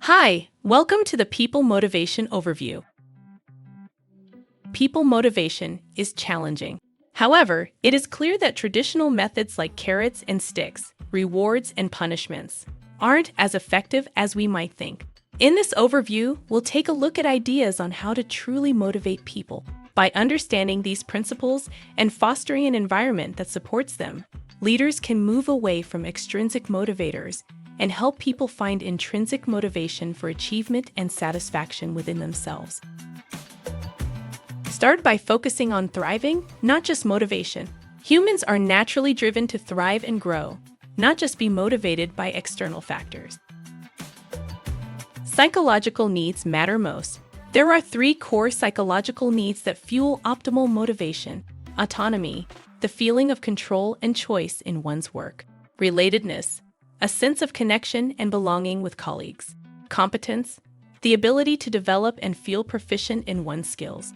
Hi, welcome to the People Motivation Overview. People motivation is challenging. However, it is clear that traditional methods like carrots and sticks, rewards and punishments, aren't as effective as we might think. In this overview, we'll take a look at ideas on how to truly motivate people. By understanding these principles and fostering an environment that supports them, leaders can move away from extrinsic motivators and help people find intrinsic motivation for achievement and satisfaction within themselves. Start by focusing on thriving, not just motivation. Humans are naturally driven to thrive and grow, not just be motivated by external factors. Psychological needs matter most. There are 3 core psychological needs that fuel optimal motivation: autonomy, the feeling of control and choice in one's work; relatedness, a sense of connection and belonging with colleagues; competence, the ability to develop and feel proficient in one's skills.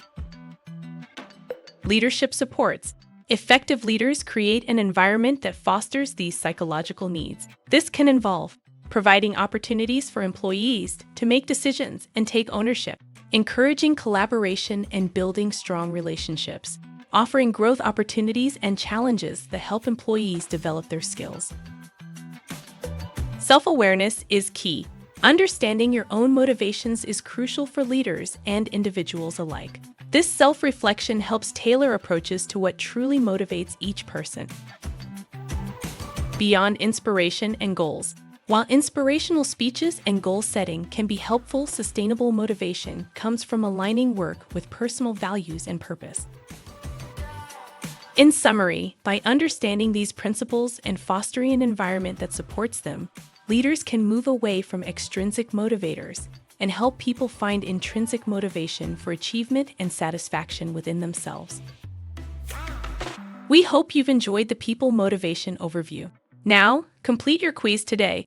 Leadership supports. Effective leaders create an environment that fosters these psychological needs. This can involve providing opportunities for employees to make decisions and take ownership, encouraging collaboration and building strong relationships, offering growth opportunities and challenges that help employees develop their skills. Self-awareness is key. Understanding your own motivations is crucial for leaders and individuals alike. This self-reflection helps tailor approaches to what truly motivates each person. Beyond inspiration and goals. While inspirational speeches and goal setting can be helpful, sustainable motivation comes from aligning work with personal values and purpose. In summary, by understanding these principles and fostering an environment that supports them, leaders can move away from extrinsic motivators and help people find intrinsic motivation for achievement and satisfaction within themselves. We hope you've enjoyed the People Motivation Overview. Now, complete your quiz today.